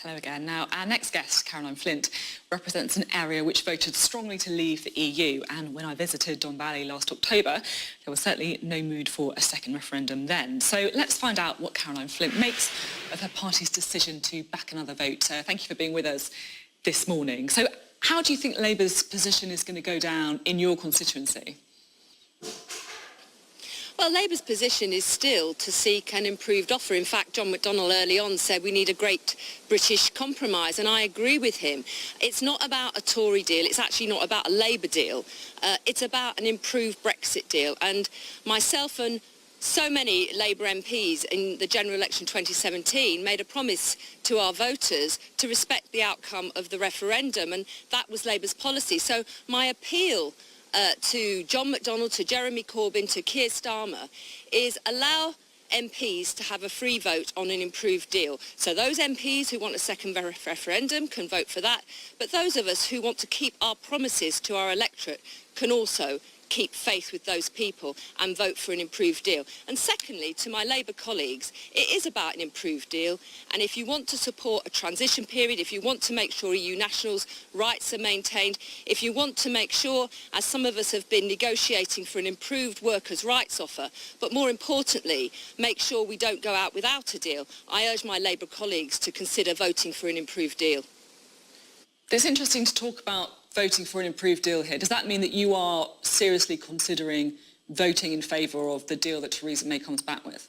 Hello again. Now, our next guest, Caroline Flint, represents an area which voted strongly to leave the EU, and when I visited Don Valley last October, there was certainly no mood for a second referendum then. So let's find out what Caroline Flint makes of her party's decision to back another vote. Thank you for being with us this morning. So how do you think Labour's position is going to go down in your constituency? Well, Labour's position is still to seek an improved offer. In fact, John McDonnell early on said we need a great British compromise, and I agree with him. It's not about a Tory deal. It's actually not about a Labour deal. It's about an improved Brexit deal. And myself and so many Labour MPs in the general election 2017 made a promise to our voters to respect the outcome of the referendum, and that was Labour's policy. So my appeal to John McDonnell, to Jeremy Corbyn, to Keir Starmer, is allow MPs to have a free vote on an improved deal. So those MPs who want a second referendum can vote for that, but those of us who want to keep our promises to our electorate can also keep faith with those people and vote for an improved deal. And secondly, to my Labour colleagues, it is about an improved deal, and if you want to support a transition period, if you want to make sure EU nationals' rights are maintained, if you want to make sure, as some of us have been negotiating for an improved workers' rights offer, but more importantly, make sure we don't go out without a deal, I urge my Labour colleagues to consider voting for an improved deal. It's interesting to talk about voting for an improved deal here. Does that mean that you are seriously considering voting in favour of the deal that Theresa May comes back with?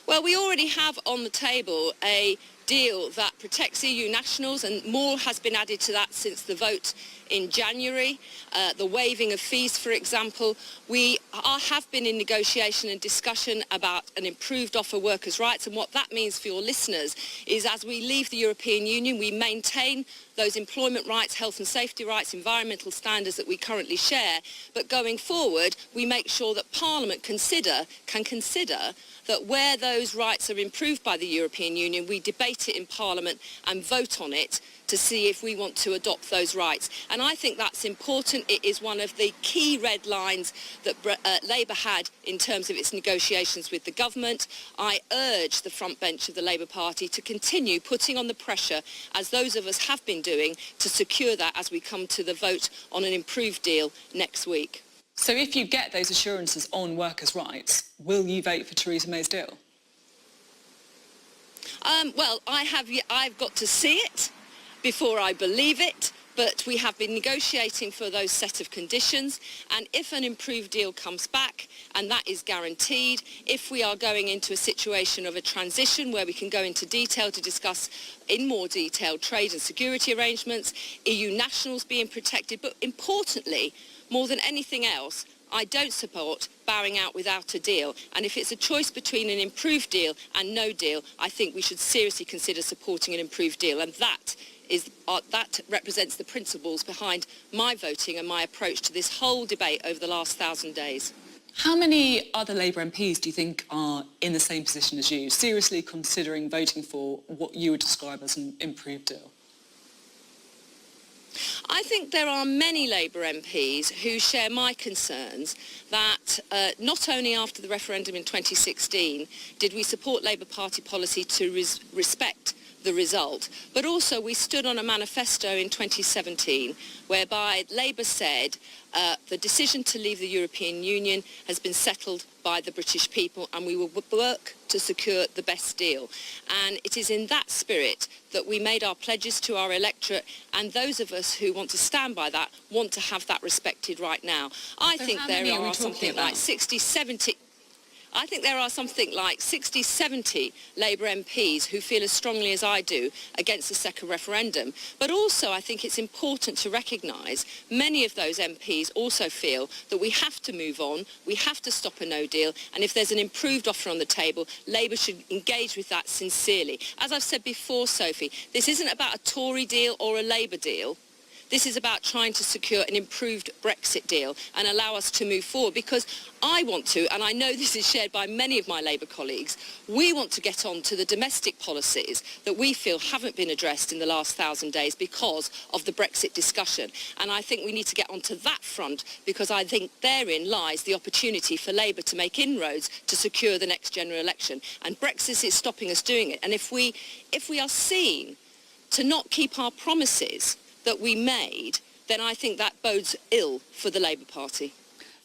Well, we already have on the table a deal that protects EU nationals, and more has been added to that since the vote in January. The waiving of fees, for example. We have been in negotiation and discussion about an improved offer workers' rights, and what that means for your listeners is as we leave the European Union, we maintain those employment rights, health and safety rights, environmental standards that we currently share, but going forward, we make sure that Parliament can consider that where those rights are improved by the European Union, we debate it in Parliament and vote on it to see if we want to adopt those rights. And I think that's important. It is one of the key red lines that Labour had in terms of its negotiations with the government. I urge the front bench of the Labour Party to continue putting on the pressure, as those of us have been doing, to secure that as we come to the vote on an improved deal next week. So if you get those assurances on workers' rights, will you vote for Theresa May's deal? Well, I've got to see it before I believe it, but we have been negotiating for those set of conditions, and if an improved deal comes back, and that is guaranteed, if we are going into a situation of a transition where we can go into detail to discuss in more detail trade and security arrangements, EU nationals being protected, but importantly, more than anything else, I don't support bowing out without a deal. And if it's a choice between an improved deal and no deal, I think we should seriously consider supporting an improved deal. And that represents the principles behind my voting and my approach to this whole debate over the last 1,000 days. How many other Labour MPs do you think are in the same position as you, seriously considering voting for what you would describe as an improved deal? I think there are many Labour MPs who share my concerns that not only after the referendum in 2016 did we support Labour Party policy to respect the result, but also we stood on a manifesto in 2017 whereby Labour said the decision to leave the European Union has been settled by the British people and we will work to secure the best deal. And it is in that spirit that we made our pledges to our electorate, and those of us who want to stand by that want to have that respected right now. I think there are something like 60, 70... I think there are something like 60, 70 Labour MPs who feel as strongly as I do against the second referendum. But also I think it's important to recognise many of those MPs also feel that we have to move on, we have to stop a no deal, and if there's an improved offer on the table, Labour should engage with that sincerely. As I've said before, Sophie, this isn't about a Tory deal or a Labour deal. This is about trying to secure an improved Brexit deal and allow us to move forward, because I want to, and I know this is shared by many of my Labour colleagues, we want to get on to the domestic policies that we feel haven't been addressed in the last 1,000 days because of the Brexit discussion. And I think we need to get onto that front, because I think therein lies the opportunity for Labour to make inroads to secure the next general election. And Brexit is stopping us doing it. And if we are seen to not keep our promises that we made, then I think that bodes ill for the Labour Party.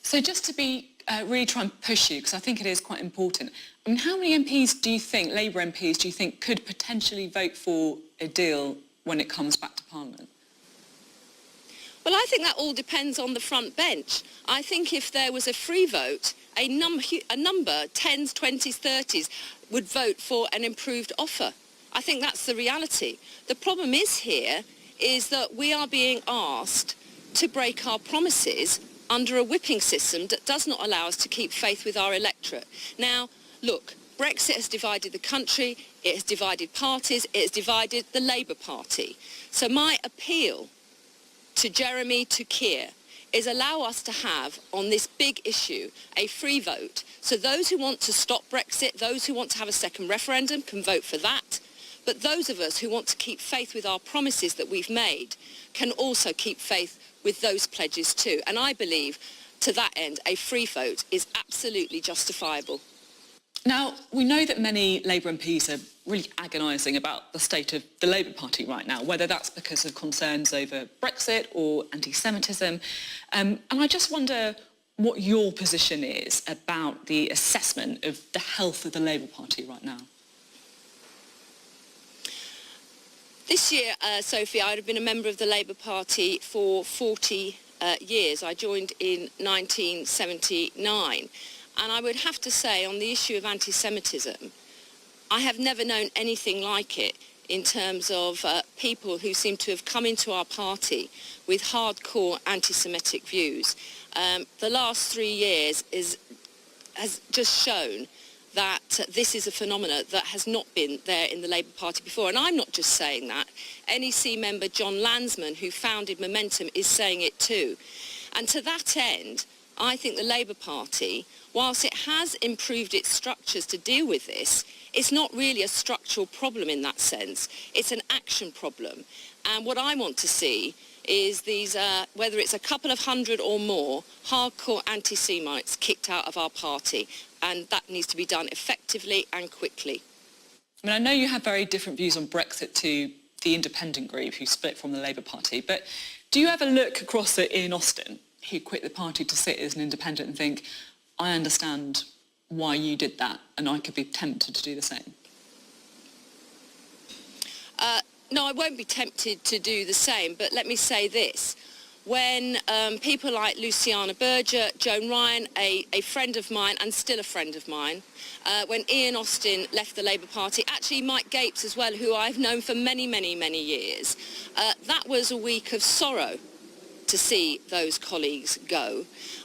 So just to be really try and push you, because I think it is quite important. I mean, how many MPs do you think, Labour MPs, do you think could potentially vote for a deal when it comes back to Parliament? Well, I think that all depends on the front bench. I think if there was a free vote, a number, 10s, 20s, 30s, would vote for an improved offer. I think that's the reality. The problem is that we are being asked to break our promises under a whipping system that does not allow us to keep faith with our electorate. Now, look, Brexit has divided the country, it has divided parties, it has divided the Labour Party. So my appeal to Jeremy, to Keir, is allow us to have, on this big issue, a free vote. So those who want to stop Brexit, those who want to have a second referendum can vote for that. But those of us who want to keep faith with our promises that we've made can also keep faith with those pledges too. And I believe, to that end, a free vote is absolutely justifiable. Now, we know that many Labour MPs are really agonising about the state of the Labour Party right now, whether that's because of concerns over Brexit or anti-Semitism. And I just wonder what your position is about the assessment of the health of the Labour Party right now. This year, Sophie, I would have been a member of the Labour Party for 40 years. I joined in 1979. And I would have to say, on the issue of anti-Semitism, I have never known anything like it in terms of people who seem to have come into our party with hardcore anti-Semitic views. The last 3 years has just shown that this is a phenomenon that has not been there in the Labour Party before. And I'm not just saying that. NEC member John Landsman, who founded Momentum, is saying it too. And to that end, I think the Labour Party, whilst it has improved its structures to deal with this, it's not really a structural problem in that sense. It's an action problem. And what I want to see is these, whether it's a couple of hundred or more, hardcore anti-Semites kicked out of our party. And that needs to be done effectively and quickly. I mean, I know you have very different views on Brexit to the independent group who split from the Labour Party, but do you ever look across at Ian Austin, who quit the party to sit as an independent, and think, I understand why you did that and I could be tempted to do the same? No, I won't be tempted to do the same, but let me say this. When people like Luciana Berger, Joan Ryan, a friend of mine and still a friend of mine, when Ian Austin left the Labour Party, actually Mike Gapes as well, who I've known for many, many, many years, that was a week of sorrow to see those colleagues go.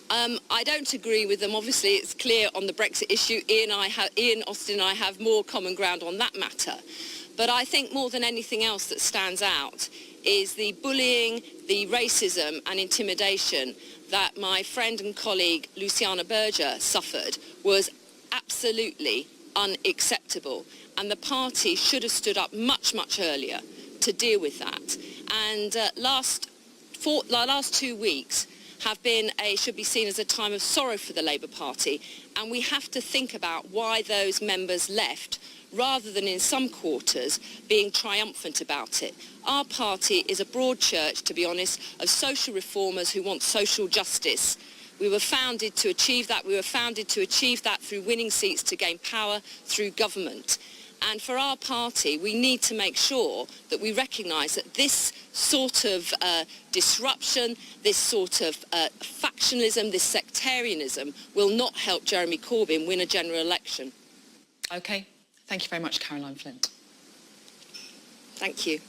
I don't agree with them. Obviously, it's clear on the Brexit issue, Ian Austin and I have more common ground on that matter. But I think more than anything else that stands out is the bullying, the racism and intimidation that my friend and colleague Luciana Berger suffered was absolutely unacceptable. And the party should have stood up much, much earlier to deal with that. And last 2 weeks should be seen as a time of sorrow for the Labour Party, and we have to think about why those members left, rather than in some quarters being triumphant about it. Our party is a broad church, to be honest, of social reformers who want social justice. We were founded to achieve that. We were founded to achieve that through winning seats to gain power through government. And for our party, we need to make sure that we recognise that this sort of disruption, this sort of factionalism, this sectarianism will not help Jeremy Corbyn win a general election. OK. Thank you very much, Caroline Flint. Thank you.